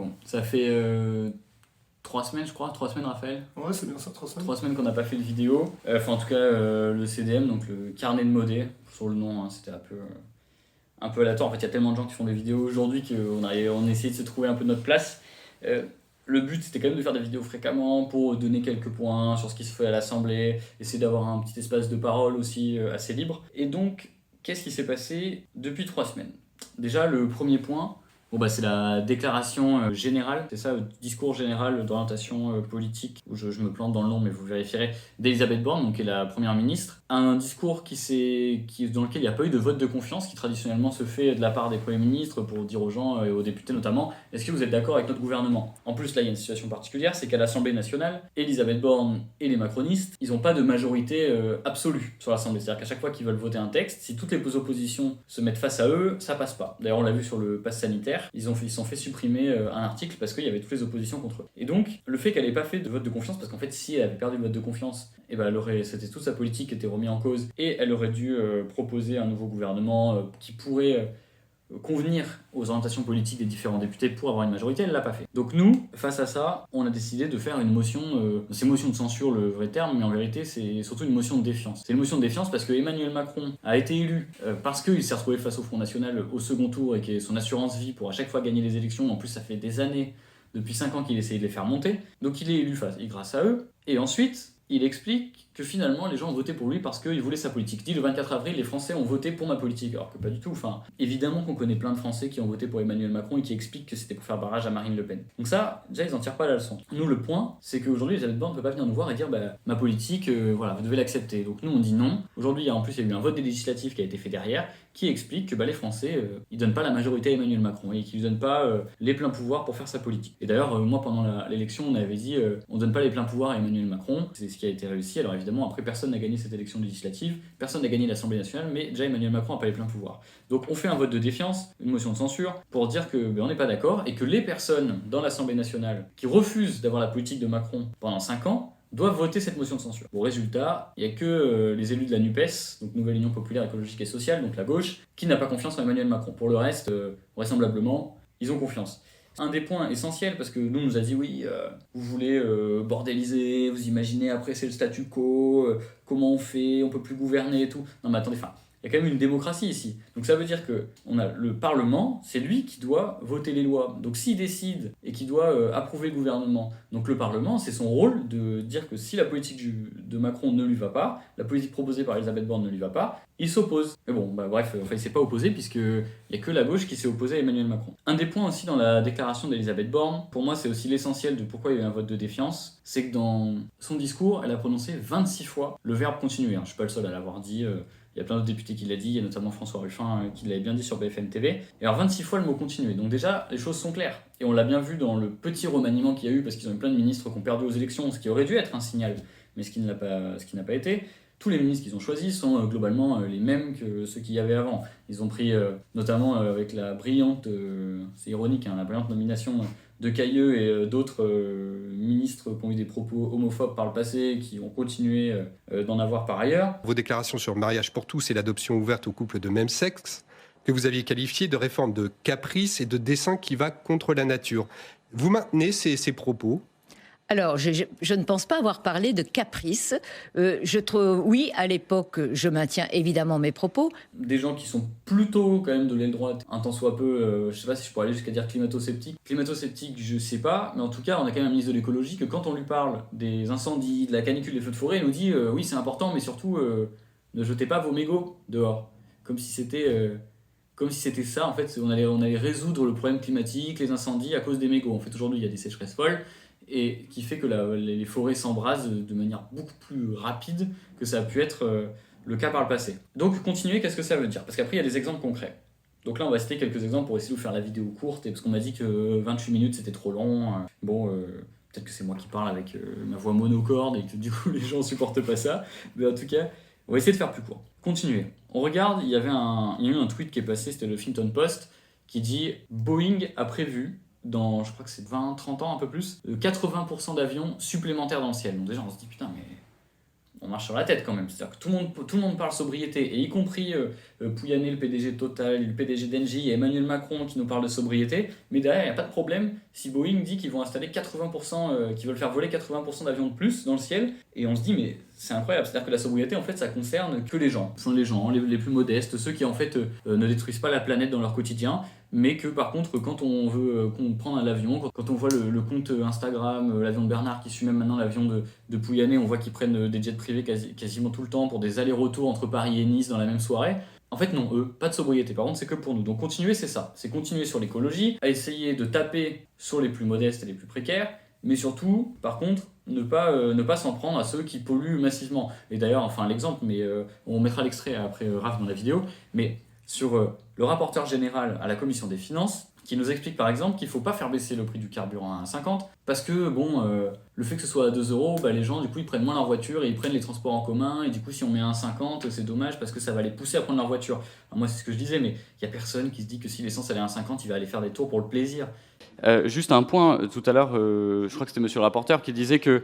Bon, ça fait 3 semaines, je crois. 3 semaines, Raphaël. Ouais, c'est bien ça, 3 semaines. 3 semaines qu'on n'a pas fait de vidéo. Enfin, en tout cas, le CDM, donc le carnet de modé, sur le nom, hein, c'était un peu aléatoire. En fait, il y a tellement de gens qui font des vidéos aujourd'hui qu'on essayé de se trouver un peu notre place. Euh, le but, c'était quand même de faire des vidéos fréquemment pour donner quelques points sur ce qui se fait à l'Assemblée, essayer d'avoir un petit espace de parole aussi assez libre. Et donc, qu'est-ce qui s'est passé depuis 3 semaines? Déjà, le premier point, bon, bah, c'est la déclaration générale, c'est ça, le discours général d'orientation politique, où je me plante dans le nom, mais vous vérifierez, d'Elisabeth Borne, donc, qui est la première ministre. Un discours dans lequel il n'y a pas eu de vote de confiance, qui traditionnellement se fait de la part des premiers ministres pour dire aux gens et aux députés notamment, est-ce que vous êtes d'accord avec notre gouvernement? En plus, là, il y a une situation particulière, c'est qu'à l'Assemblée nationale, Elisabeth Borne et les macronistes, ils n'ont pas de majorité absolue sur l'Assemblée. C'est-à-dire qu'à chaque fois qu'ils veulent voter un texte, si toutes les oppositions se mettent face à eux, ça passe pas. D'ailleurs, on l'a vu sur le pass sanitaire, ils sont fait supprimer un article parce qu'il y avait toutes les oppositions contre eux. Et donc, le fait qu'elle n'ait pas fait de vote de confiance, parce qu'en fait, si elle avait perdu le vote de confiance, eh ben, c'était toute sa politique qui était remise en cause et elle aurait dû proposer un nouveau gouvernement qui pourrait convenir aux orientations politiques des différents députés pour avoir une majorité, elle ne l'a pas fait. Donc nous, face à ça, on a décidé de faire une motion, c'est motion de censure le vrai terme, mais en vérité c'est surtout une motion de défiance. C'est une motion de défiance parce que Emmanuel Macron a été élu parce qu'il s'est retrouvé face au Front National au second tour et que son assurance vie pour à chaque fois gagner les élections, en plus ça fait des années, depuis 5 ans qu'il essaye de les faire monter, donc il est élu grâce à eux, et ensuite il explique que finalement les gens ont voté pour lui parce qu'ils voulaient sa politique. Il dit le 24 avril, les Français ont voté pour ma politique, alors que pas du tout. Enfin, évidemment qu'on connaît plein de Français qui ont voté pour Emmanuel Macron et qui expliquent que c'était pour faire barrage à Marine Le Pen. Donc ça, déjà ils en tirent pas la leçon. Nous, le point, c'est qu'aujourd'hui, Elisabeth Borne ne peut pas venir nous voir et dire bah, ma politique, voilà, vous devez l'accepter. Donc nous, on dit non. Aujourd'hui, en plus, il y a eu un vote des législatives qui a été fait derrière, qui explique que bah, les Français, ils donnent pas la majorité à Emmanuel Macron et qu'ils lui donnent pas les pleins pouvoirs pour faire sa politique. Et d'ailleurs, moi, pendant l'élection, on avait dit on donne pas les pleins pouvoirs à Emmanuel Macron. C'est ce qui a été réussi. Alors évidemment, après, personne n'a gagné cette élection législative, personne n'a gagné l'Assemblée nationale, mais déjà Emmanuel Macron n'a pas les pleins pouvoirs. Donc on fait un vote de défiance, une motion de censure, pour dire que on n'est pas d'accord et que les personnes dans l'Assemblée nationale qui refusent d'avoir la politique de Macron pendant 5 ans doivent voter cette motion de censure. Au résultat, il n'y a que les élus de la NUPES, donc Nouvelle Union Populaire Écologique et Sociale, donc la gauche, qui n'a pas confiance en Emmanuel Macron. Pour le reste, vraisemblablement, ils ont confiance. Un des points essentiels, parce que nous, on nous a dit oui, vous voulez bordéliser, vous imaginez après c'est le statu quo, comment on fait, on peut plus gouverner et tout. Non mais attendez, il y a quand même une démocratie ici. Donc ça veut dire que on a le Parlement, c'est lui qui doit voter les lois. Donc s'il décide et qu'il doit approuver le gouvernement, donc le Parlement, c'est son rôle de dire que si la politique de Macron ne lui va pas, la politique proposée par Elisabeth Borne ne lui va pas, il s'oppose. Mais bon, bah, bref, il ne s'est pas opposé puisqu'il n'y a que la gauche qui s'est opposée à Emmanuel Macron. Un des points aussi dans la déclaration d'Elisabeth Borne, pour moi c'est aussi l'essentiel de pourquoi il y a eu un vote de défiance, c'est que dans son discours, elle a prononcé 26 fois le verbe continuer. Je ne suis pas le seul à l'avoir dit. Il y a plein d'autres députés qui l'ont dit, il y a notamment François Ruffin qui l'avait bien dit sur BFM TV. Et alors 26 fois le mot continuer. Donc déjà, les choses sont claires. Et on l'a bien vu dans le petit remaniement qu'il y a eu, parce qu'ils ont eu plein de ministres qui ont perdu aux élections, ce qui aurait dû être un signal, mais ce qui n'a pas été. Tous les ministres qu'ils ont choisis sont globalement les mêmes que ceux qu'il y avait avant. Ils ont pris, notamment avec la brillante, c'est ironique, la brillante nomination de Cayeux et d'autres ministres qui ont eu des propos homophobes par le passé, qui ont continué d'en avoir par ailleurs. Vos déclarations sur mariage pour tous et l'adoption ouverte aux couples de même sexe, que vous aviez qualifié de réforme de caprice et de dessein qui va contre la nature. Vous maintenez ces propos ? Alors, je ne pense pas avoir parlé de caprice. Oui, à l'époque, je maintiens évidemment mes propos. Des gens qui sont plutôt quand même de l'aile droite, un tant soit peu, je sais pas si je pourrais aller jusqu'à dire climato-sceptique. Climato-sceptique, je sais pas, mais en tout cas, on a quand même un ministre de l'écologie que quand on lui parle des incendies, de la canicule, des feux de forêt, il nous dit oui, c'est important, mais surtout, ne jetez pas vos mégots dehors. Comme si c'était ça, en fait, on allait résoudre le problème climatique, les incendies à cause des mégots. En fait, aujourd'hui, il y a des sécheresses folles, et qui fait que les forêts s'embrasent de manière beaucoup plus rapide que ça a pu être le cas par le passé. Donc continuer, qu'est-ce que ça veut dire? Parce qu'après il y a des exemples concrets. Donc là on va citer quelques exemples pour essayer de vous faire la vidéo courte, parce qu'on m'a dit que 28 minutes c'était trop long. Peut-être que c'est moi qui parle avec ma voix monocorde et que du coup les gens supportent pas ça, mais en tout cas on va essayer de faire plus court. Continuer. On regarde, il y a eu un tweet qui est passé, c'était le Huffington Post, qui dit Boeing a prévu dans, je crois que c'est 20-30 ans, un peu plus, 80% d'avions supplémentaires dans le ciel. Donc déjà, on se dit, putain, mais on marche sur la tête quand même. C'est-à-dire que tout le monde parle sobriété, et y compris Pouyanné, le PDG de Total, le PDG d'Engie, et Emmanuel Macron qui nous parle de sobriété. Mais derrière, il n'y a pas de problème si Boeing dit qu'ils vont installer 80%, qu'ils veulent faire voler 80% d'avions de plus dans le ciel. Et on se dit, mais c'est incroyable. C'est-à-dire que la sobriété, en fait, ça concerne que les gens. Ce sont les gens les plus modestes, ceux qui, en fait, ne détruisent pas la planète dans leur quotidien. Mais que par contre, quand on veut prendre l'avion, quand on voit le compte Instagram, l'avion de Bernard qui suit même maintenant l'avion de Pouyanné, on voit qu'ils prennent des jets privés quasiment tout le temps pour des allers-retours entre Paris et Nice dans la même soirée. En fait non, eux, pas de sobriété, par contre c'est que pour nous. Donc continuer, c'est ça, c'est continuer sur l'écologie, à essayer de taper sur les plus modestes et les plus précaires, mais surtout, par contre, ne pas s'en prendre à ceux qui polluent massivement. Et d'ailleurs, enfin l'exemple, mais on mettra l'extrait après Raph dans la vidéo, mais sur le rapporteur général à la commission des finances, qui nous explique par exemple qu'il ne faut pas faire baisser le prix du carburant à 1,50 parce que le fait que ce soit à 2 euros, les gens du coup ils prennent moins leur voiture et ils prennent les transports en commun, et du coup si on met à 1,50 c'est dommage parce que ça va les pousser à prendre leur voiture. Alors moi c'est ce que je disais, mais il n'y a personne qui se dit que si l'essence elle est à 1,50 il va aller faire des tours pour le plaisir. Juste un point, tout à l'heure je crois que c'était monsieur le rapporteur qui disait que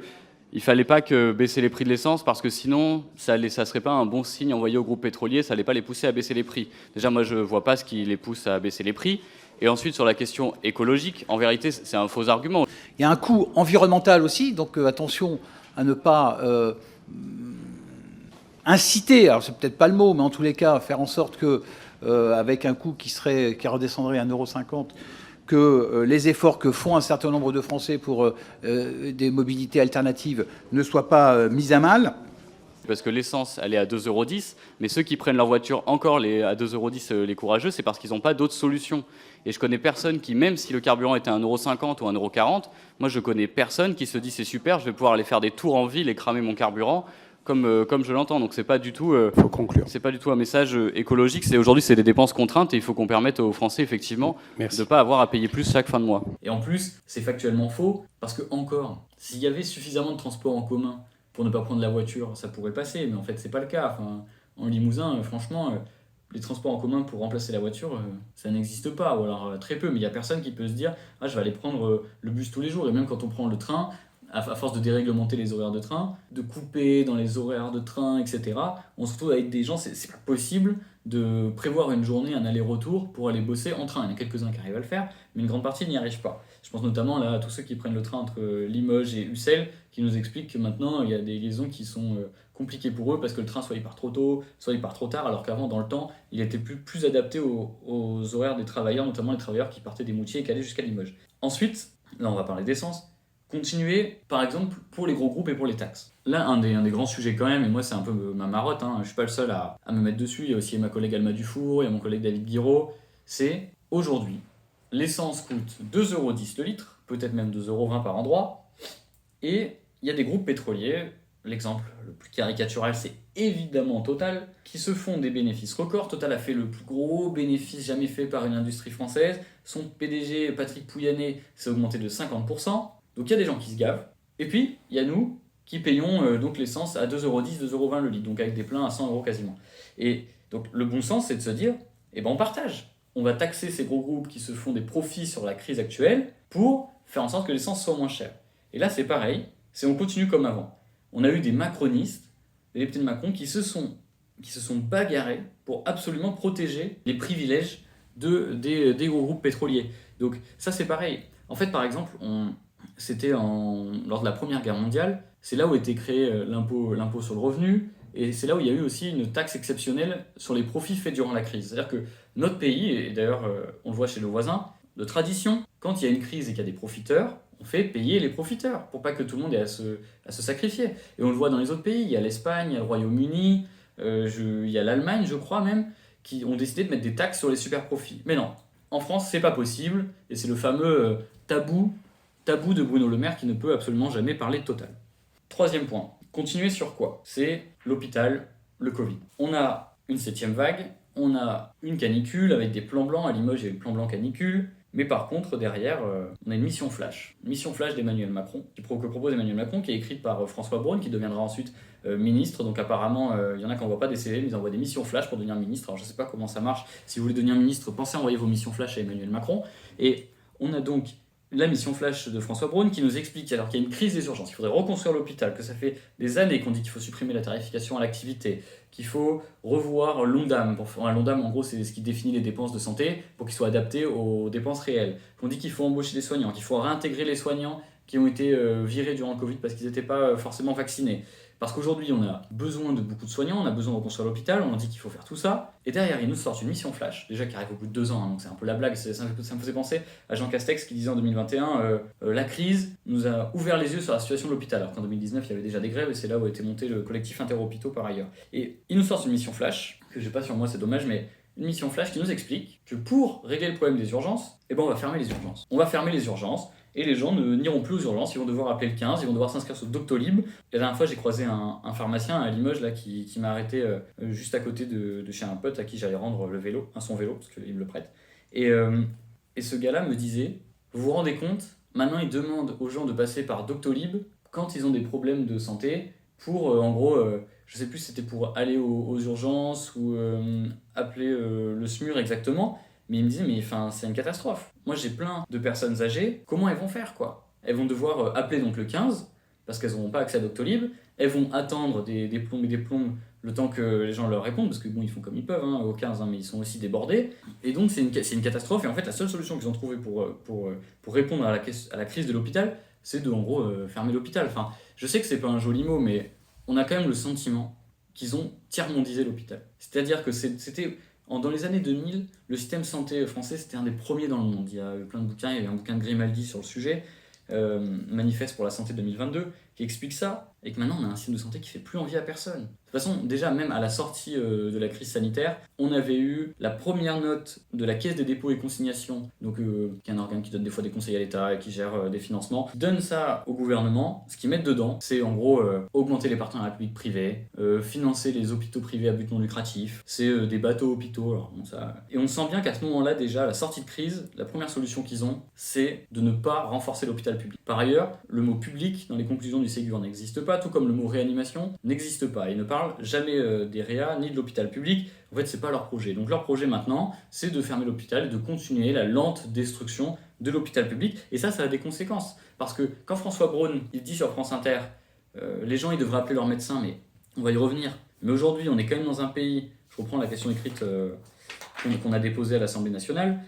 il fallait pas que baisser les prix de l'essence parce que sinon ça serait pas un bon signe envoyé au groupe pétrolier, ça allait pas les pousser à baisser les prix. Déjà moi je vois pas ce qui les pousse à baisser les prix. Et ensuite sur la question écologique, en vérité c'est un faux argument. Il y a un coût environnemental aussi, donc attention à ne pas inciter, alors c'est peut-être pas le mot, mais en tous les cas faire en sorte que avec un coût qui redescendrait à 1,50 €, que les efforts que font un certain nombre de Français pour des mobilités alternatives ne soient pas mis à mal. Parce que l'essence, elle est à 2,10 €, mais ceux qui prennent leur voiture encore à 2,10 €, les courageux, c'est parce qu'ils n'ont pas d'autres solutions. Et je connais personne qui, même si le carburant était à 1,50 € ou 1,40 €, moi je connais personne qui se dit c'est super, je vais pouvoir aller faire des tours en ville et cramer mon carburant comme je l'entends. Donc c'est pas du tout. Faut conclure. C'est pas du tout un message écologique. Aujourd'hui c'est des dépenses contraintes et il faut qu'on permette aux Français effectivement de ne pas avoir à payer plus chaque fin de mois. Et en plus, c'est factuellement faux parce que encore, s'il y avait suffisamment de transports en commun pour ne pas prendre la voiture, ça pourrait passer, mais en fait c'est pas le cas. Enfin, en Limousin, franchement, les transports en commun pour remplacer la voiture, ça n'existe pas, ou alors très peu, mais il n'y a personne qui peut se dire « Ah, je vais aller prendre le bus tous les jours », et même quand on prend le train, à force de déréglementer les horaires de train, de couper dans les horaires de train, etc., on se retrouve avec des gens, c'est pas possible de prévoir une journée, un aller-retour pour aller bosser en train. Il y en a quelques-uns qui arrivent à le faire, mais une grande partie n'y arrive pas. Je pense notamment là, à tous ceux qui prennent le train entre Limoges et Ussel, qui nous expliquent que maintenant, il y a des liaisons qui sont compliquées pour eux, parce que le train, soit il part trop tôt, soit il part trop tard, alors qu'avant, dans le temps, il était plus adapté aux horaires des travailleurs, notamment les travailleurs qui partaient des Moutiers et qui allaient jusqu'à Limoges. Ensuite, là on va parler d'essence. Continuer, par exemple, pour les gros groupes et pour les taxes. Là, un des grands sujets quand même, et moi c'est un peu ma marotte, je ne suis pas le seul à me mettre dessus, il y a aussi ma collègue Alma Dufour, il y a mon collègue David Guiraud, c'est aujourd'hui, l'essence coûte 2,10 € le litre, peut-être même 2,20 € par endroit, et il y a des groupes pétroliers, l'exemple le plus caricatural c'est évidemment Total, qui se font des bénéfices records. Total a fait le plus gros bénéfice jamais fait par une industrie française, son PDG Patrick Pouyanné s'est augmenté de 50%, donc il y a des gens qui se gavent, et puis il y a nous qui payons donc l'essence à 2,10 €, 2,20 € le litre, donc avec des pleins à 100 € quasiment. Et donc le bon sens c'est de se dire, on partage. On va taxer ces gros groupes qui se font des profits sur la crise actuelle pour faire en sorte que l'essence soit moins chère. Et là c'est pareil, on continue comme avant. On a eu des macronistes, des députés de Macron qui se sont bagarrés pour absolument protéger les privilèges des gros groupes pétroliers. Donc ça c'est pareil. En fait par exemple, c'était lors de la Première Guerre mondiale, c'est là où a été créé l'impôt sur le revenu, et c'est là où il y a eu aussi une taxe exceptionnelle sur les profits faits durant la crise. C'est-à-dire que notre pays, et d'ailleurs on le voit chez nos voisins, de tradition, quand il y a une crise et qu'il y a des profiteurs, on fait payer les profiteurs pour pas que tout le monde ait à se sacrifier. Et on le voit dans les autres pays, il y a l'Espagne, il y a le Royaume-Uni, il y a l'Allemagne je crois même, qui ont décidé de mettre des taxes sur les super profits. Mais non, en France c'est pas possible, et c'est le fameux tabou de Bruno Le Maire qui ne peut absolument jamais parler de Total. Troisième point, continuer sur quoi? C'est l'hôpital, le Covid. On a une 7e vague, on a une canicule avec des plans blancs, à Limoges il y a eu le plan blanc canicule, mais par contre derrière on a une mission flash d'Emmanuel Macron, que propose Emmanuel Macron, qui est écrite par François Braun, qui deviendra ensuite ministre. Donc apparemment il y en a qui n'envoient pas des CV, mais ils envoient des missions flash pour devenir ministre. Alors je ne sais pas comment ça marche, si vous voulez devenir ministre, pensez à envoyer vos missions flash à Emmanuel Macron. Et on a donc la mission flash de François Braun qui nous explique alors qu'il y a une crise des urgences, il faudrait reconstruire l'hôpital, que ça fait des années qu'on dit qu'il faut supprimer la tarification à l'activité, qu'il faut revoir l'ONDAM. L'ONDAM, en gros, c'est ce qui définit les dépenses de santé pour qu'ils soient adaptés aux dépenses réelles. On dit qu'il faut embaucher des soignants, qu'il faut réintégrer les soignants qui ont été virés durant le Covid parce qu'ils n'étaient pas forcément vaccinés. Parce qu'aujourd'hui, on a besoin de beaucoup de soignants, on a besoin de reconstruire l'hôpital, on dit qu'il faut faire tout ça. Et derrière, ils nous sortent une mission flash, déjà qui arrive au bout de 2 ans, hein, donc c'est un peu la blague. Ça me faisait penser à Jean Castex qui disait en 2021 la crise nous a ouvert les yeux sur la situation de l'hôpital. Alors qu'en 2019, il y avait déjà des grèves et c'est là où a été monté le collectif Interhôpitaux par ailleurs. Et ils nous sortent une mission flash, que j'ai pas sur moi, c'est dommage, mais une mission flash qui nous explique que pour régler le problème des urgences, on va fermer les urgences. On va fermer les urgences. Et les gens n'iront plus aux urgences, ils vont devoir appeler le 15, ils vont devoir s'inscrire sur Doctolib. Et la dernière fois, j'ai croisé un pharmacien à Limoges là, qui m'a arrêté juste à côté de chez un pote à qui j'allais rendre le vélo, son vélo, parce qu'il me le prête. Et ce gars-là me disait, vous vous rendez compte, maintenant ils demandent aux gens de passer par Doctolib quand ils ont des problèmes de santé pour, en gros, je sais plus si c'était pour aller aux urgences ou appeler le SMUR exactement. Mais il me disait, mais c'est une catastrophe. Moi, j'ai plein de personnes âgées. Comment elles vont faire, quoi ? Elles vont devoir appeler donc le 15, parce qu'elles n'auront pas accès à Doctolib. Elles vont attendre des plombes et des plombes le temps que les gens leur répondent, parce que bon, ils font comme ils peuvent au 15, mais ils sont aussi débordés. Et donc, c'est une catastrophe. Et en fait, la seule solution qu'ils ont trouvée pour répondre à la crise de l'hôpital, c'est de, en gros, fermer l'hôpital. Enfin, je sais que c'est pas un joli mot, mais on a quand même le sentiment qu'ils ont tiers-mondisé l'hôpital. C'est-à-dire que c'était... Dans les années 2000, le système santé français, c'était un des premiers dans le monde. Il y a eu plein de bouquins, il y a eu un bouquin de Grimaldi sur le sujet, Manifeste pour la santé 2022, qui explique ça, et que maintenant on a un système de santé qui fait plus envie à personne. De toute façon, déjà même à la sortie de la crise sanitaire, on avait eu la première note de la Caisse des dépôts et consignations, donc qui est un organe qui donne des fois des conseils à l'État et qui gère des financements, qui donne ça au gouvernement. Ce qu'ils mettent dedans, c'est en gros augmenter les partenariats publics-privés, financer les hôpitaux privés à but non lucratif, c'est des bateaux hôpitaux. Alors, bon, ça... Et on sent bien qu'à ce moment-là, déjà, à la sortie de crise, la première solution qu'ils ont, c'est de ne pas renforcer l'hôpital public. Par ailleurs, le mot public dans les conclusions du Ségur n'existe pas, tout comme le mot réanimation n'existe pas. Ils ne parlent jamais des réa ni de l'hôpital public. En fait, c'est pas leur projet. Donc leur projet maintenant, c'est de fermer l'hôpital et de continuer la lente destruction de l'hôpital public. Et ça a des conséquences. Parce que quand François Braun, il dit sur France Inter, les gens ils devraient appeler leur médecin, mais on va y revenir. Mais aujourd'hui, on est quand même dans un pays, je reprends la question écrite qu'on a déposée à l'Assemblée nationale,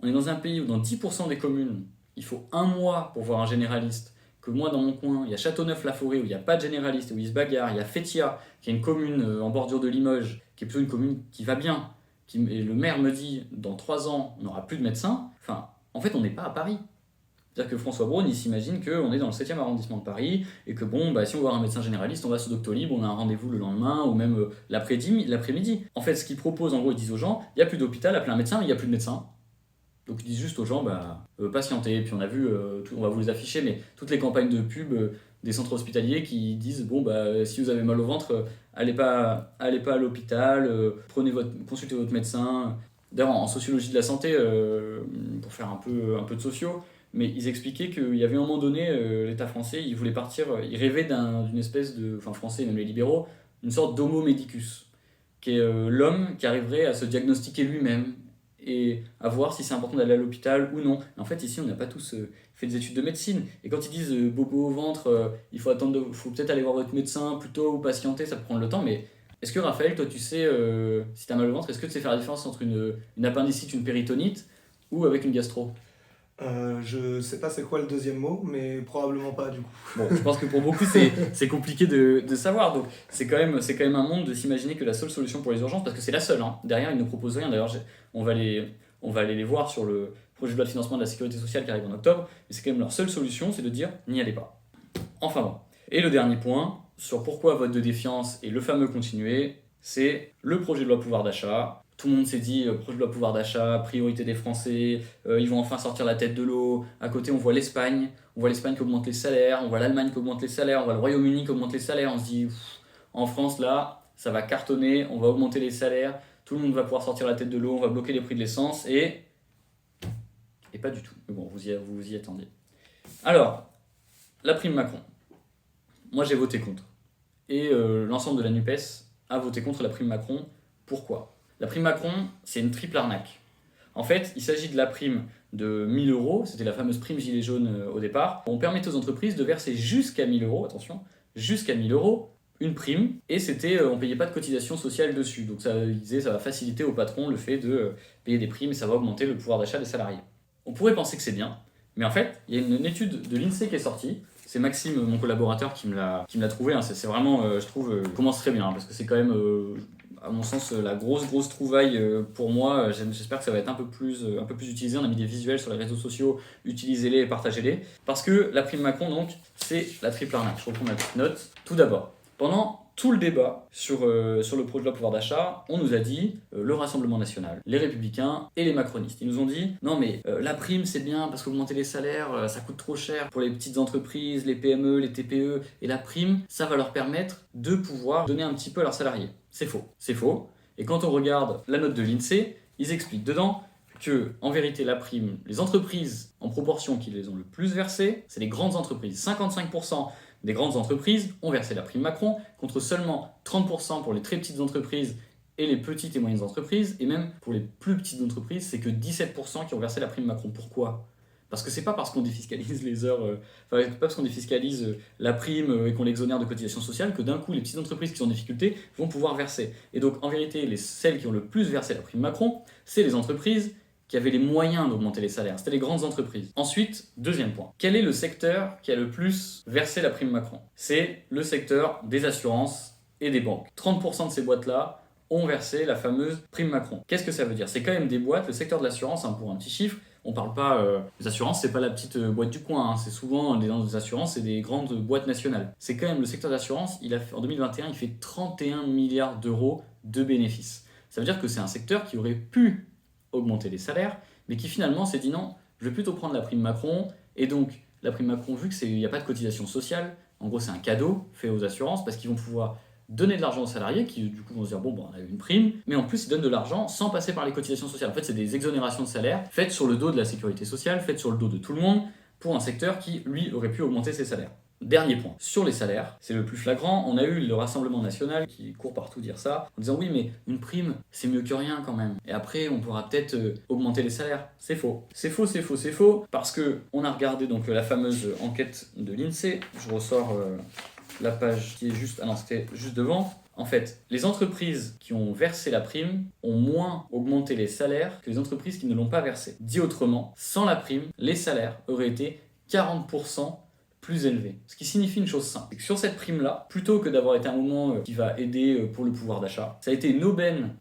on est dans un pays où dans 10% des communes, il faut 1 mois pour voir un généraliste. Que moi, dans mon coin, il y a Châteauneuf-la-Forêt où il n'y a pas de généraliste, où ils se bagarrent. Il y a Fétia, qui est une commune en bordure de Limoges, qui est plutôt une commune qui va bien. Et le maire me dit, dans 3 ans, on n'aura plus de médecins. Enfin, en fait, on n'est pas à Paris. C'est-à-dire que François Braun, il s'imagine qu'on est dans le 7e arrondissement de Paris, et que bon, si on va voir un médecin généraliste, on va sur Doctolib, on a un rendez-vous le lendemain, ou même l'après-midi. En fait, ce qu'ils proposent, en gros, ils disent aux gens, il n'y a plus d'hôpital, appelez un médecin, mais il n'y a plus de médecin. Donc ils disent juste aux gens, patientez. Et puis on a vu, on va vous les afficher, mais toutes les campagnes de pub des centres hospitaliers qui disent, si vous avez mal au ventre, allez pas à l'hôpital, consultez votre médecin. D'ailleurs, en sociologie de la santé, pour faire un peu de socio, mais ils expliquaient qu'il y avait un moment donné, l'État français, il voulait partir, il rêvait d'une espèce de, français, même les libéraux, une sorte d'homo medicus, qui est l'homme qui arriverait à se diagnostiquer lui-même, et à voir si c'est important d'aller à l'hôpital ou non. En fait, ici, on n'a pas tous fait des études de médecine. Et quand ils disent bobo au ventre, il faut peut-être aller voir votre médecin plus tôt ou patienter, ça peut prendre le temps. Mais est-ce que, Raphaël, toi, tu sais, si tu as mal au ventre, est-ce que tu sais faire la différence entre une appendicite, une péritonite ou avec une gastro ? Je sais pas c'est quoi le deuxième mot, mais probablement pas du coup. Bon, je pense que pour beaucoup c'est compliqué de savoir, donc c'est quand même un monde de s'imaginer que la seule solution pour les urgences, parce que c'est la seule, hein. Derrière ils ne proposent rien, d'ailleurs on va aller les voir sur le projet de loi de financement de la sécurité sociale qui arrive en octobre, mais c'est quand même leur seule solution, c'est de dire n'y allez pas. Enfin bon. Et le dernier point, sur pourquoi vote de défiance et le fameux continuer, c'est le projet de loi pouvoir d'achat. Tout le monde s'est dit, projet de loi pouvoir d'achat, priorité des Français, ils vont enfin sortir la tête de l'eau. À côté, on voit l'Espagne qui augmente les salaires, on voit l'Allemagne qui augmente les salaires, on voit le Royaume-Uni qui augmente les salaires. On se dit, en France, là, ça va cartonner, on va augmenter les salaires, tout le monde va pouvoir sortir la tête de l'eau, on va bloquer les prix de l'essence, et pas du tout. Mais bon, vous y attendiez. Alors, la prime Macron. Moi, j'ai voté contre. Et l'ensemble de la NUPES a voté contre la prime Macron. Pourquoi ? La prime Macron, c'est une triple arnaque. En fait, il s'agit de la prime de 1 000 €, c'était la fameuse prime gilet jaune au départ, on permettait aux entreprises de verser jusqu'à 1 000 €, attention, jusqu'à 1 000 € une prime, et c'était, on payait pas de cotisation sociale dessus. Donc ça va faciliter au patron le fait de payer des primes et ça va augmenter le pouvoir d'achat des salariés. On pourrait penser que c'est bien, mais en fait, il y a une étude de l'INSEE qui est sortie. C'est Maxime, mon collaborateur, qui me l'a trouvé. Hein. C'est vraiment, je trouve, commence très bien, parce que c'est quand même, à mon sens, la grosse trouvaille pour moi. J'espère que ça va être un peu plus utilisé. On a mis des visuels sur les réseaux sociaux, utilisez-les et partagez-les. Parce que la prime Macron, donc, c'est la triple arnaque. Je reprends ma petite note. Tout d'abord, pendant tout le débat sur le projet de loi pouvoir d'achat, on nous a dit, le Rassemblement national, les Républicains et les macronistes, ils nous ont dit, non mais la prime c'est bien parce qu'augmenter les salaires, ça coûte trop cher pour les petites entreprises, les PME, les TPE, et la prime, ça va leur permettre de pouvoir donner un petit peu à leurs salariés. C'est faux. Et quand on regarde la note de l'INSEE, ils expliquent dedans que, en vérité, la prime, les entreprises en proportion qui les ont le plus versées, c'est les grandes entreprises. 55% des grandes entreprises ont versé la prime Macron, contre seulement 30% pour les très petites entreprises et les petites et moyennes entreprises, et même pour les plus petites entreprises, c'est que 17% qui ont versé la prime Macron. Pourquoi ? Parce que c'est pas parce qu'on défiscalise les heures, pas parce qu'on défiscalise la prime et qu'on l'exonère de cotisations sociales que d'un coup les petites entreprises qui sont en difficulté vont pouvoir verser. Et donc en vérité, celles qui ont le plus versé la prime Macron, c'est les entreprises qui avaient les moyens d'augmenter les salaires. C'était les grandes entreprises. Ensuite, deuxième point. Quel est le secteur qui a le plus versé la prime Macron ? C'est le secteur des assurances et des banques. 30% de ces boîtes-là ont versé la fameuse prime Macron. Qu'est-ce que ça veut dire ? C'est quand même des boîtes, le secteur de l'assurance, hein, pour un petit chiffre, on parle pas... les assurances, c'est pas la petite boîte du coin, hein, c'est souvent des assurances, c'est des grandes boîtes nationales. C'est quand même le secteur d'assurance, en 2021, il fait 31 milliards d'euros de bénéfices. Ça veut dire que c'est un secteur qui aurait pu augmenter les salaires, mais qui finalement s'est dit non, je vais plutôt prendre la prime Macron, et donc la prime Macron, vu qu'il n'y a pas de cotisation sociale, en gros c'est un cadeau fait aux assurances, parce qu'ils vont pouvoir donner de l'argent aux salariés, qui du coup vont se dire bon, on a eu une prime, mais en plus ils donnent de l'argent sans passer par les cotisations sociales. En fait c'est des exonérations de salaire, faites sur le dos de la sécurité sociale, faites sur le dos de tout le monde, pour un secteur qui, lui, aurait pu augmenter ses salaires. Dernier point, sur les salaires, c'est le plus flagrant, on a eu le Rassemblement national qui court partout dire ça, en disant oui mais une prime c'est mieux que rien quand même, et après on pourra peut-être augmenter les salaires. C'est faux, parce que on a regardé donc la fameuse enquête de l'INSEE, je ressors la page qui est juste, c'était juste devant. En fait, les entreprises qui ont versé la prime ont moins augmenté les salaires que les entreprises qui ne l'ont pas versé. Dit autrement, sans la prime, les salaires auraient été 40% plus élevé. Ce qui signifie une chose simple, c'est que sur cette prime-là, plutôt que d'avoir été un moment qui va aider pour le pouvoir d'achat, ça a été une aubaine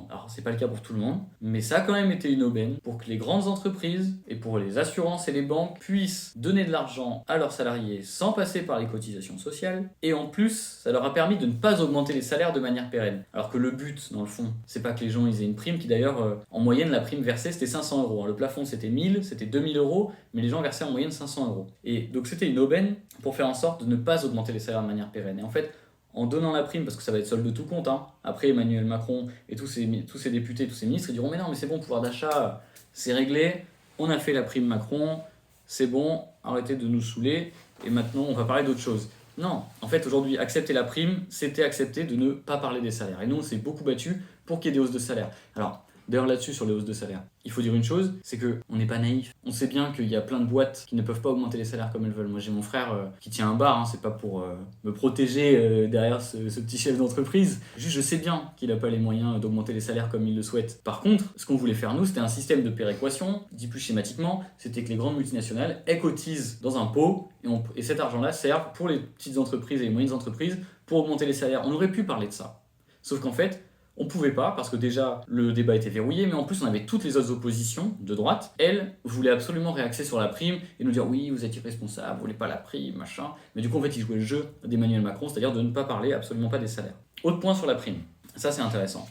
alors c'est pas le cas pour tout le monde, mais ça a quand même été une aubaine pour que les grandes entreprises et pour les assurances et les banques puissent donner de l'argent à leurs salariés sans passer par les cotisations sociales, et en plus, ça leur a permis de ne pas augmenter les salaires de manière pérenne. Alors que le but, dans le fond, c'est pas que les gens aient une prime, qui d'ailleurs, en moyenne, la prime versée, c'était 500 €. Le plafond, c'était 1000, c'était 2000 €, mais les gens versaient en moyenne 500 €. Et donc c'était une aubaine pour faire en sorte de ne pas augmenter les salaires de manière pérenne. Et en fait, en donnant la prime, parce que ça va être solde de tout compte, hein, après Emmanuel Macron et tous ses députés, tous ses ministres, ils diront mais non, mais c'est bon, pouvoir d'achat, c'est réglé, on a fait la prime Macron, c'est bon, arrêtez de nous saouler, et maintenant on va parler d'autre chose. Non, en fait aujourd'hui, accepter la prime, c'était accepter de ne pas parler des salaires. Et nous, on s'est beaucoup battu pour qu'il y ait des hausses de salaire. Alors, d'ailleurs là-dessus, sur les hausses de salaire, il faut dire une chose, c'est qu'on n'est pas naïf. On sait bien qu'il y a plein de boîtes qui ne peuvent pas augmenter les salaires comme elles veulent. Moi j'ai mon frère qui tient un bar, hein, c'est pas pour me protéger derrière ce petit chef d'entreprise. Juste je sais bien qu'il n'a pas les moyens d'augmenter les salaires comme il le souhaite. Par contre, ce qu'on voulait faire nous, c'était un système de péréquation, dit plus schématiquement, c'était que les grandes multinationales, elles cotisent dans un pot, et cet argent-là sert pour les petites entreprises et les moyennes entreprises pour augmenter les salaires. On aurait pu parler de ça. Sauf qu'en fait, on pouvait pas, parce que déjà, le débat était verrouillé, mais en plus, on avait toutes les autres oppositions de droite. Elles voulaient absolument réaxer sur la prime et nous dire « Oui, vous êtes irresponsable, vous voulez pas la prime, machin. » Mais du coup, en fait, ils jouaient le jeu d'Emmanuel Macron, c'est-à-dire de ne pas parler absolument pas des salaires. Autre point sur la prime. Ça, c'est intéressant.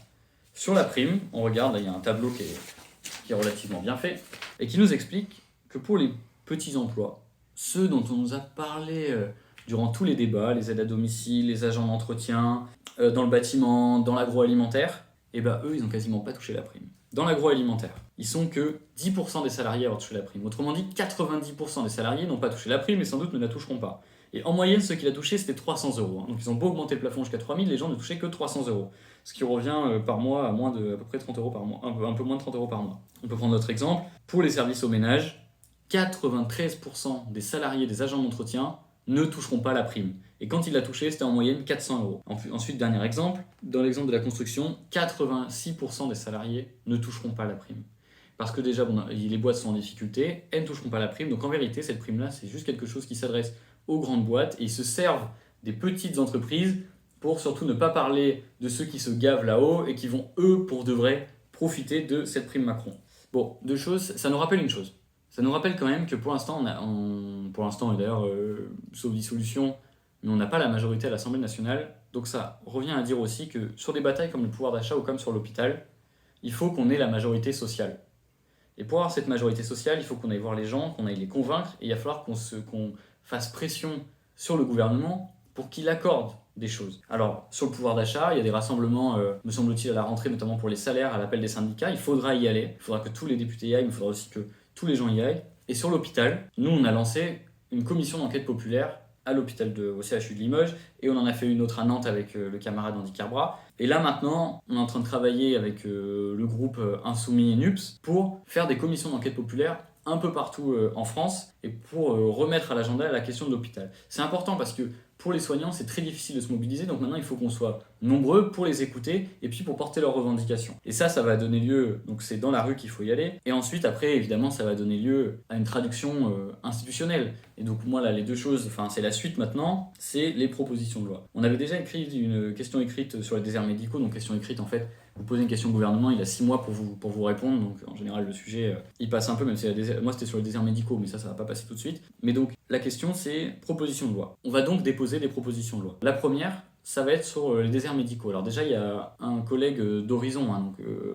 Sur la prime, on regarde, là, il y a un tableau qui est relativement bien fait, et qui nous explique que pour les petits emplois, ceux dont on nous a parlé durant tous les débats, les aides à domicile, les agents d'entretien, dans le bâtiment, dans l'agroalimentaire, et eux, ils n'ont quasiment pas touché la prime. Dans l'agroalimentaire, ils sont que 10% des salariés à avoir touché la prime. Autrement dit, 90% des salariés n'ont pas touché la prime et sans doute ne la toucheront pas. Et en moyenne, ceux qui l'ont touché, c'était 300 €. Donc ils ont beau augmenter le plafond jusqu'à 3 000, les gens ne touchaient que 300 €. Ce qui revient par mois à peu près 30 € par mois, un peu moins de 30 € par mois. On peut prendre notre exemple. Pour les services au ménage, 93% des salariés des agents d'entretien ne toucheront pas la prime. Et quand ils la touchaient, c'était en moyenne 400 €. Ensuite, dernier exemple, dans l'exemple de la construction, 86% des salariés ne toucheront pas la prime. Parce que déjà, les boîtes sont en difficulté, elles ne toucheront pas la prime. Donc en vérité, cette prime-là, c'est juste quelque chose qui s'adresse aux grandes boîtes et ils se servent des petites entreprises pour surtout ne pas parler de ceux qui se gavent là-haut et qui vont, eux, pour de vrai, profiter de cette prime Macron. Bon, deux choses, ça nous rappelle une chose. Ça nous rappelle quand même que pour l'instant, pour l'instant, et d'ailleurs, sauf dissolution, mais on n'a pas la majorité à l'Assemblée nationale. Donc ça revient à dire aussi que sur des batailles comme le pouvoir d'achat ou comme sur l'hôpital, il faut qu'on ait la majorité sociale. Et pour avoir cette majorité sociale, il faut qu'on aille voir les gens, qu'on aille les convaincre, et il va falloir qu'on fasse pression sur le gouvernement pour qu'il accorde des choses. Alors, sur le pouvoir d'achat, il y a des rassemblements, me semble-t-il, à la rentrée, notamment pour les salaires, à l'appel des syndicats. Il faudra y aller, il faudra que tous les députés y aillent, mais il faudra aussi que tous les gens y aillent. Et sur l'hôpital, nous, on a lancé une commission d'enquête populaire à l'hôpital au CHU de Limoges, et on en a fait une autre à Nantes avec le camarade Andy Carbra. Et là maintenant, on est en train de travailler avec le groupe Insoumis et NUPS pour faire des commissions d'enquête populaire un peu partout en France et pour remettre à l'agenda la question de l'hôpital. C'est important parce que pour les soignants, c'est très difficile de se mobiliser, donc maintenant il faut qu'on soit nombreux pour les écouter et puis pour porter leurs revendications. Et ça va donner lieu, donc c'est dans la rue qu'il faut y aller, et ensuite après évidemment ça va donner lieu à une traduction institutionnelle. Et donc moi là les deux choses, c'est la suite maintenant, c'est les propositions de loi. On avait déjà écrit une question écrite sur les déserts médicaux, donc question écrite en fait, vous posez une question au gouvernement, il a 6 mois pour vous répondre, donc en général le sujet il passe un peu, même si moi c'était sur les déserts médicaux, mais ça va pas passer tout de suite. Mais donc la question c'est proposition de loi. On va donc déposer des propositions de loi. La première, ça va être sur les déserts médicaux. Alors déjà il y a un collègue d'Horizon,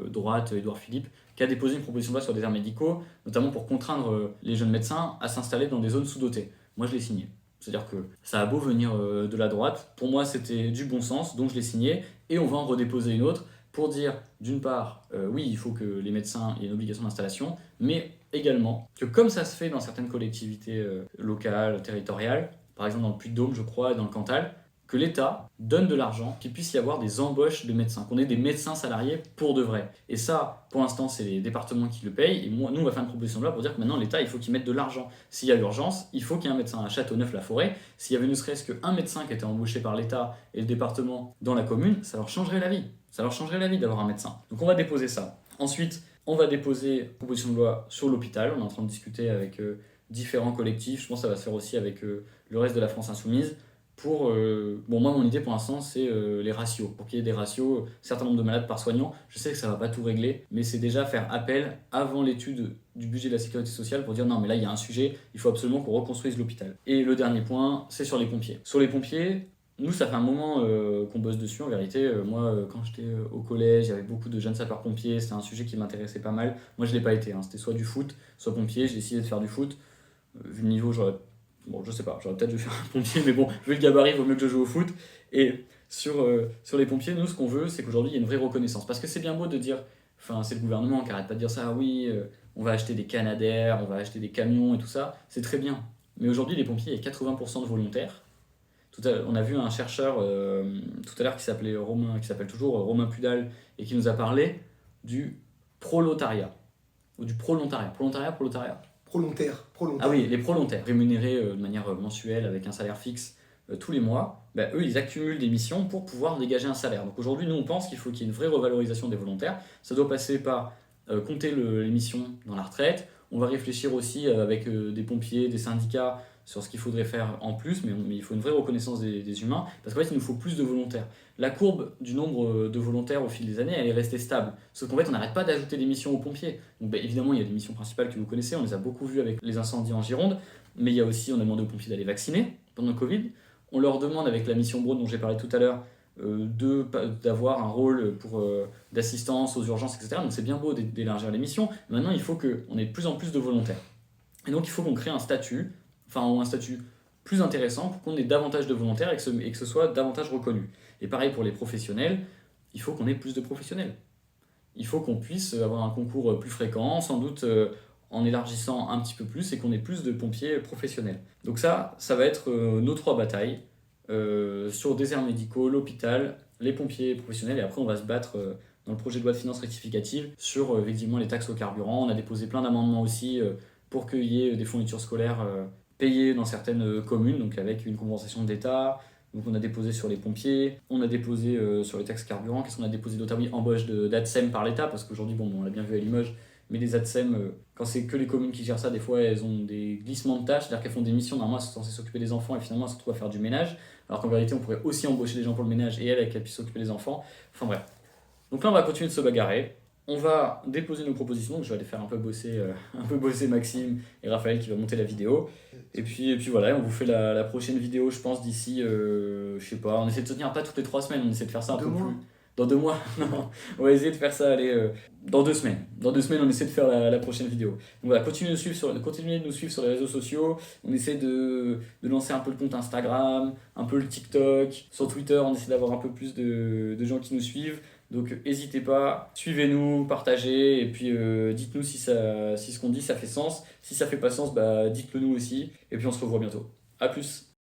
droite, Édouard Philippe, qui a déposé une proposition de loi sur les déserts médicaux, notamment pour contraindre les jeunes médecins à s'installer dans des zones sous-dotées. Moi je l'ai signé. C'est-à-dire que ça a beau venir de la droite, pour moi c'était du bon sens, donc je l'ai signé, et on va en redéposer une autre pour dire, d'une part, oui, il faut que les médecins aient une obligation d'installation, mais également que comme ça se fait dans certaines collectivités locales, territoriales, par exemple dans le Puy-de-Dôme, je crois, et dans le Cantal, que l'État donne de l'argent, qu'il puisse y avoir des embauches de médecins, qu'on ait des médecins salariés pour de vrai. Et ça, pour l'instant, c'est les départements qui le payent, et nous, on va faire une proposition de loi pour dire que maintenant, l'État, il faut qu'il mette de l'argent. S'il y a urgence, il faut qu'il y ait un médecin à Châteauneuf-la-Forêt. S'il y avait ne serait-ce qu'un médecin qui était embauché par l'État et le département dans la commune, ça leur changerait la vie. Ça leur changerait la vie d'avoir un médecin. Donc on va déposer ça. Ensuite, on va déposer une proposition de loi sur l'hôpital. On est en train de discuter avec différents collectifs. Je pense que ça va se faire aussi avec le reste de la France insoumise. Moi, mon idée pour l'instant, c'est les ratios. Pour qu'il y ait des ratios, certain nombre de malades par soignant. Je sais que ça ne va pas tout régler, mais c'est déjà faire appel avant l'étude du budget de la sécurité sociale pour dire non, mais là, il y a un sujet, il faut absolument qu'on reconstruise l'hôpital. Et le dernier point, c'est sur les pompiers. Sur les pompiers, nous, ça fait un moment qu'on bosse dessus, en vérité. Moi, quand j'étais au collège, il y avait beaucoup de jeunes sapeurs-pompiers, c'était un sujet qui m'intéressait pas mal. Moi, je ne l'ai pas été, c'était soit du foot, soit pompier. J'ai essayé de faire du foot. Vu le niveau, je sais pas, j'aurais peut-être dû faire un pompier, mais bon, vu le gabarit, il vaut mieux que je joue au foot. Et sur les pompiers, nous, ce qu'on veut, c'est qu'aujourd'hui, il y ait une vraie reconnaissance. Parce que c'est bien beau de dire, c'est le gouvernement qui arrête pas de dire ça, oui, on va acheter des Canadair, on va acheter des camions et tout ça, c'est très bien. Mais aujourd'hui, les pompiers, il y a 80% de volontaires. On a vu un chercheur tout à l'heure qui s'appelle toujours Romain Pudal, et qui nous a parlé du prolotariat. Ou du prolontariat. Prolontaire. Ah oui, les prolontaires, rémunérés de manière mensuelle avec un salaire fixe tous les mois, eux, ils accumulent des missions pour pouvoir dégager un salaire. Donc aujourd'hui, nous, on pense qu'il faut qu'il y ait une vraie revalorisation des volontaires. Ça doit passer par compter les missions dans la retraite. On va réfléchir aussi avec des pompiers, des syndicats, sur ce qu'il faudrait faire en plus, mais il faut une vraie reconnaissance des humains, parce qu'en fait, il nous faut plus de volontaires. La courbe du nombre de volontaires au fil des années, elle est restée stable. Sauf qu'en fait, on n'arrête pas d'ajouter des missions aux pompiers. Donc évidemment, il y a des missions principales que vous connaissez, on les a beaucoup vues avec les incendies en Gironde, mais il y a aussi, on a demandé aux pompiers d'aller vacciner pendant le Covid. On leur demande, avec la mission Broad dont j'ai parlé tout à l'heure, d'avoir un rôle d'assistance aux urgences, etc. Donc c'est bien beau d'élargir les missions. Maintenant, il faut qu'on ait de plus en plus de volontaires. Et donc, il faut qu'on crée un statut plus intéressant pour qu'on ait davantage de volontaires et que ce soit davantage reconnu. Et pareil pour les professionnels, il faut qu'on ait plus de professionnels. il faut qu'on puisse avoir un concours plus fréquent, sans doute en élargissant un petit peu plus et qu'on ait plus de pompiers professionnels. Donc ça va être nos 3 batailles sur déserts médicaux, l'hôpital, les pompiers professionnels, et après on va se battre dans le projet de loi de finances rectificative sur effectivement les taxes au carburant. On a déposé plein d'amendements aussi pour qu'il y ait des fournitures scolaires payées dans certaines communes, donc avec une compensation de l'État. Donc on a déposé sur les pompiers, on a déposé sur les taxes carburant. Qu'est-ce qu'on a déposé d'autre? Oui, embauche d'ATSEM par l'État, parce qu'aujourd'hui, on l'a bien vu à Limoges, mais les ATSEM, quand c'est que les communes qui gèrent ça, des fois elles ont des glissements de tâches, c'est-à-dire qu'elles font des missions, normalement elles sont censées s'occuper des enfants et finalement elles se retrouvent à faire du ménage, alors qu'en vérité on pourrait aussi embaucher des gens pour le ménage et qu'elles puissent s'occuper des enfants. Enfin bref. Donc là on va continuer de se bagarrer, on va déposer nos propositions, donc je vais aller faire un peu bosser Maxime et Raphaël qui va monter la vidéo. Et puis voilà, on vous fait la prochaine vidéo, je pense, d'ici, je sais pas, on essaie de se tenir pas toutes les 3 semaines, on essaie de faire ça un peu plus. Dans 2 mois. Non, on va essayer de faire ça, dans 2 semaines. Dans 2 semaines, on essaie de faire la prochaine vidéo. Donc voilà, continuez de nous suivre sur les réseaux sociaux. On essaie de lancer un peu le compte Instagram, un peu le TikTok. Sur Twitter, on essaie d'avoir un peu plus de gens qui nous suivent. Donc n'hésitez pas, suivez-nous, partagez, et puis dites-nous si ce qu'on dit ça fait sens. Si ça fait pas sens, dites-le nous aussi. Et puis on se revoit bientôt. A plus.